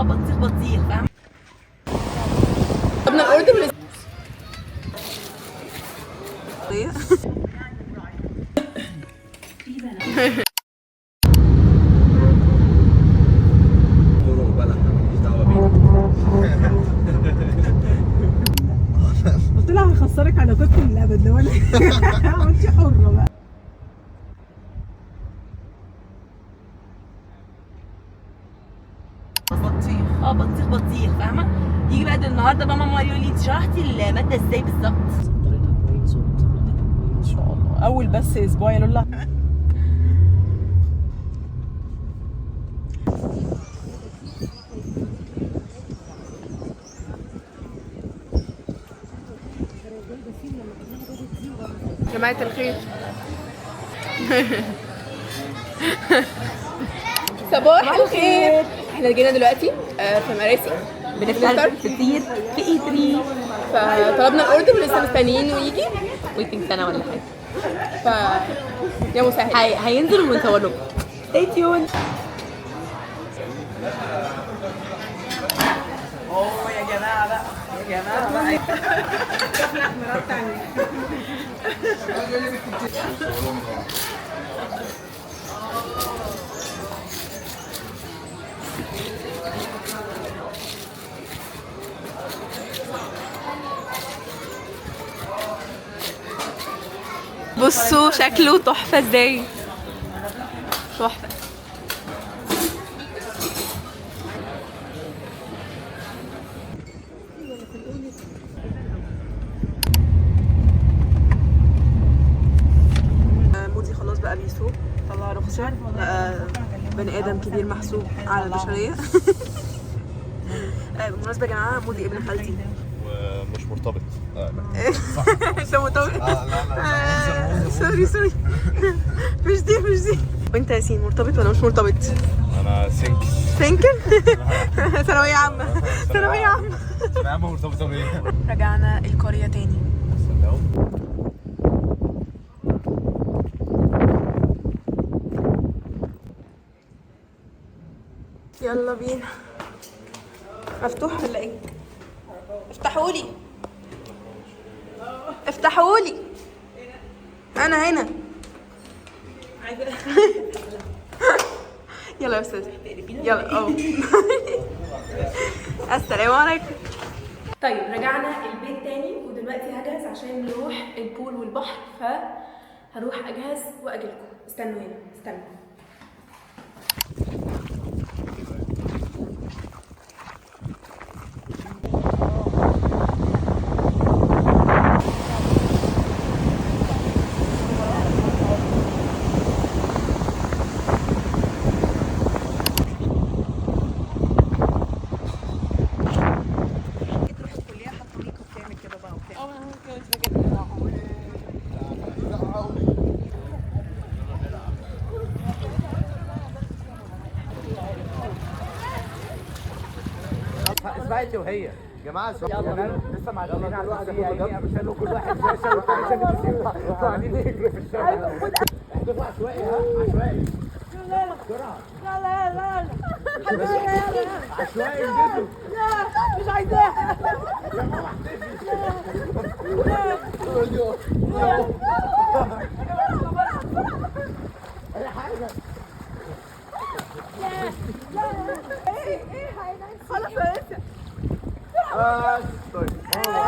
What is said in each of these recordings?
بطيخ بطيخ، فاهم؟ طب الاوردر قلت لها هخسرك علاقتكم للابد لو انا انت حره بقى. بطيخ بطيخ بطيخ، فاهمه؟ يجي بعد النهارده بقى ماما يقول لي انت شرحتي الماده ازاي بالظبط؟ ان شاء الله اول بس اسبوع يا لولا. جماعة الخير. صباح الخير. احنا جينا دلوقتي في مراسي بنفطر كتير في ايدري، فطلبنا الاوردر ولسه مستنيين ويجي ويتنج سنه ولا حاجه. ف يا مسهل. هينزل ونصور لكم. stay tuned. اوه يا جماعه بقى، يا جماعه بقى. بصوا شكله تحفة ازاي، تحفة. مودي خلاص بقى بيسوق، طلع رخصة بقى بني آدم كبير محسوب على البشرية. بالمناسبة يا جماعة مودي ابن خالتي ومش مرتبط. لا انت مرتبط؟ لا لا سوري مش دي. وانت يا ياسين مرتبط ولا مش مرتبط؟ انا سنكل. ثانوية عامة. ثانوية عامة مرتبطة بيا. رجعنا القرية تاني. يلا بينا. مفتوح ولا ايه؟ افتحولي انا هنا. يلا يا استاذ يلا. السلام عليكم. طيب رجعنا البيت تاني ودلوقتي هجهز عشان نروح البول والبحر، فهروح اجهز واجيلكم. استنوا هنا استنوا. اسمعي انت وهي يا جماعه. لسه معديين على الواحد مش كل واحد شاشه وعشان قاعدين نجري في الشارع. احذفوا عشوائي. عشوائي. لا عشوائي انجزوا. لا مش عايزاها. خلاص طيب هي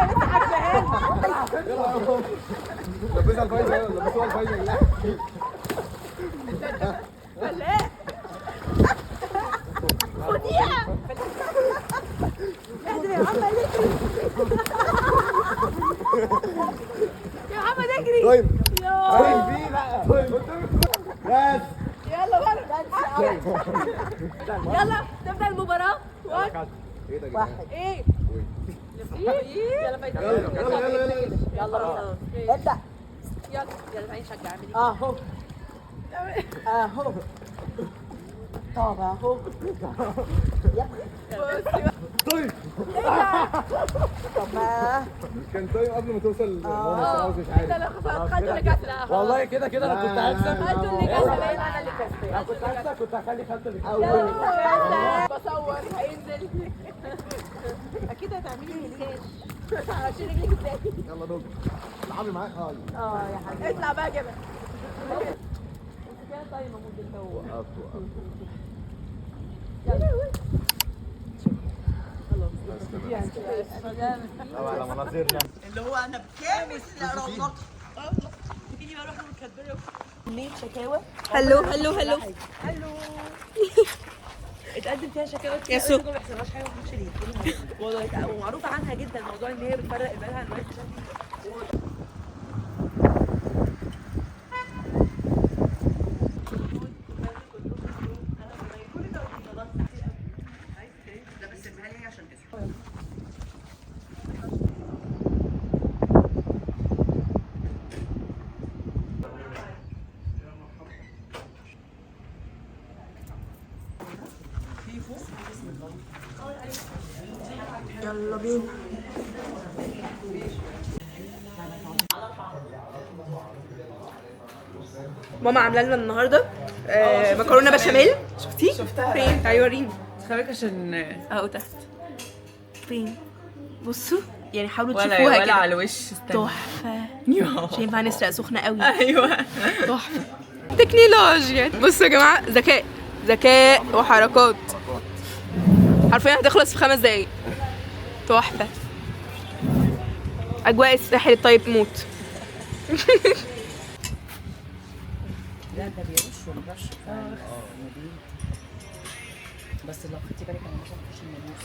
لسه عاجباها. لبسها الفايزه. لبسوها الفايزه. ولا ايه؟ خديها. اجري يا محمد اجري. يا محمد اجري. طيب يلا في بقى. بس يلا بقى. يلا تبدا المباراه. واحد ايه يلا فايز. يلا ابدا. يلا تعالي نشجع. اعملي اهو طب اهو. طيب طب ما كان طيب قبل ما توصل ماما خلاص مش عارف. انا خدت اللي جت. لا والله كده انا كنت هكسب. خدت اللي جت. انا اللي كسبت. انا كنت هكسب، كنت هخلي خالتي اللي بصور هينزل. اكيد هتعملي ملياش عشان رجلك ازاي. يلا دوج العبي معاك. يا حبيبي اطلع بقى كده. انت كده طيب محمود انت هو. على مناظرنا اللي هو انا بكامل رونق. تيجي بقى اروح مكدره كميه شكاوى. هلو اتقدم فيها شكاوى كتير قوي ما بيحصلهاش حاجه ومش ليه والله. ومعروف عنها جدا موضوع ان هي بتفرق البال عن الوقت. يلا بينا. ماما عامله لنا النهارده مكرونه بشاميل. شفتي؟ شفتها. فين؟ تعالي وريني. خليك عشان اهو تحت. فين؟ بصوا يعني حاولوا ولا تشوفوها ولا كده. على الوش. استنى. تحفه. يوه. مش هينفع نسرق سخنه قوي. ايوه. تحفه. تكنولوجيا. بصوا يا جماعه، ذكاء وحركات. حرفيا هتخلص في 5 دقايق. تحفه. اجواء الساحل الطيب موت. لا ده بيرش ومرش. بس لو خدتي بالك انا مش هخش الملموس.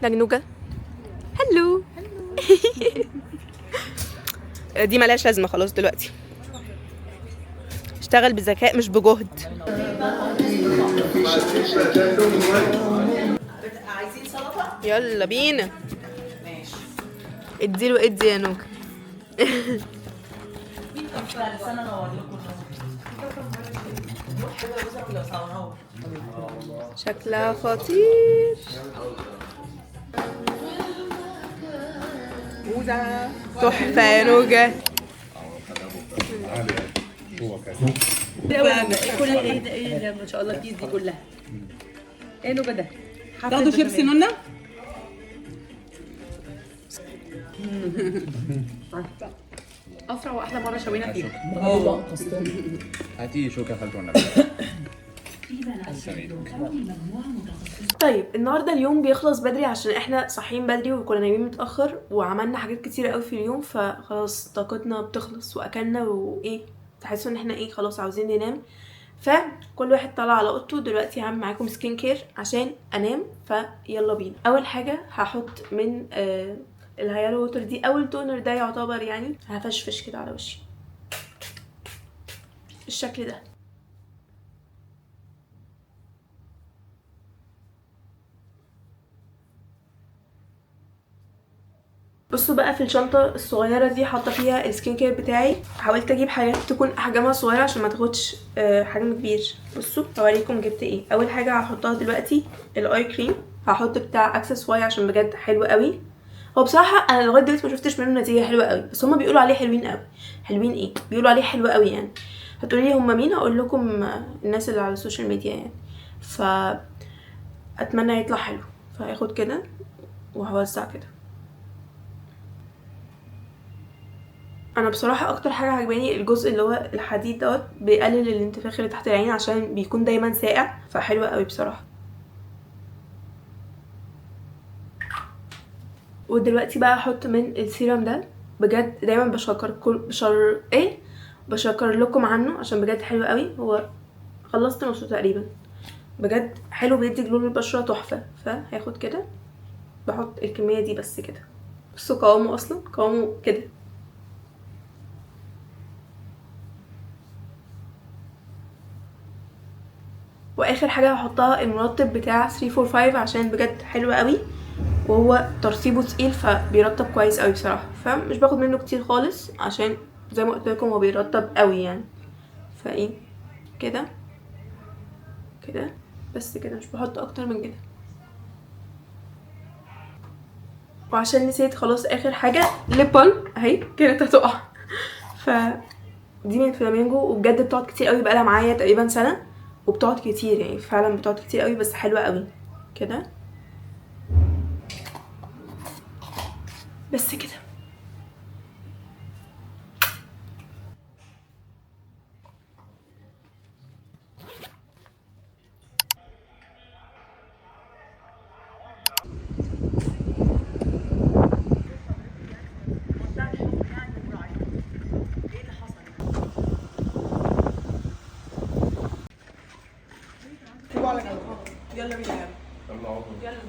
نجنوجة. هلو. دي ملهاش لازمة خلاص دلوقتي. اشتغل بذكاء مش بجهد. عايزين سلطه؟ يلا بينا. ماشي. اديله ادي يا نوجة. استنى انا اوري لكم. لو صورناه. شكلها خطير. تحفة يا نوجة. كل ايه ده ما شاء الله الكيس دي كلها. ايه نوبه ده؟ تاخدوا شيبسي نونا؟ اسرع واحلى مره شوينا فيها. هاتي شوكه خالته والنبي. طيب النهارده اليوم بيخلص بدري عشان احنا صاحيين بدري وكنا نايمين متاخر وعملنا حاجات كتيره قوي في اليوم، فخلاص طاقتنا بتخلص واكلنا وايه تحسوا ان احنا ايه خلاص عاوزين ننام. فكل واحد طلع على اوضته. دلوقتي هعمل معاكم سكين كير عشان انام، فيلا بينا. اول حاجه هحط من الهيالو ووتر دي اول تونر ده يعتبر يعني هفشفش كده على وشي الشكل ده. بصوا بقى في الشنطه الصغيره دي حاطه فيها السكين كير بتاعي. حاولت اجيب حاجات تكون احجامها صغيره عشان ما تاخدش حجم كبير. بصوا هوريكم جبت ايه. اول حاجه هحطها دلوقتي الاي كريم. هحط بتاع اكسس واي عشان بجد حلو قوي. هو بصراحه انا لغايه دلوقتي ما شفتش منه نتيجه حلوه قوي، بس هما بيقولوا عليه حلوين قوي. حلوين ايه؟ بيقولوا عليه حلو قوي يعني. هتقولي لي هما مين؟ هقول لكم الناس اللي على السوشيال ميديا يعني. اتمنى يطلع حلو. فهاخد كده وهوزع كده. انا بصراحه اكتر حاجه عجباني الجزء اللي هو الحديد دوت، بيقلل الانتفاخ اللي تحت العين عشان بيكون دايما ساقع، فحلوه قوي بصراحه. ودلوقتي بقى احط من السيرم ده. بجد دايما بشكر لكم عنه عشان بجد حلو قوي. هو خلصت نصه تقريبا. بجد حلو بيدي جلو للبشره تحفه. فهاخد كده بحط الكميه دي بس كده. بصوا قوامه اصلا قوامه كده. واخر حاجه هحطها المرطب بتاع 345 عشان بجد حلو قوي وهو ترطيبه تقيل فبيرطب كويس قوي بصراحه. فمش باخد منه كتير خالص عشان زي ما قلت لكم هو بيرطب قوي يعني. فايه كده كده بس كده، مش بحط اكتر من كده. وعشان نسيت خلاص اخر حاجه ليب بالم اهي كانت هتقع. ف دي من فلامينجو، وبجد بتقعد كتير قوي، بقالها معايا تقريبا سنه وبتقعد كتير، يعني فعلا بتقعد كتير قوي، بس حلوه قوي كده. بس كده. يلا بينا. يلا اهو. يلا.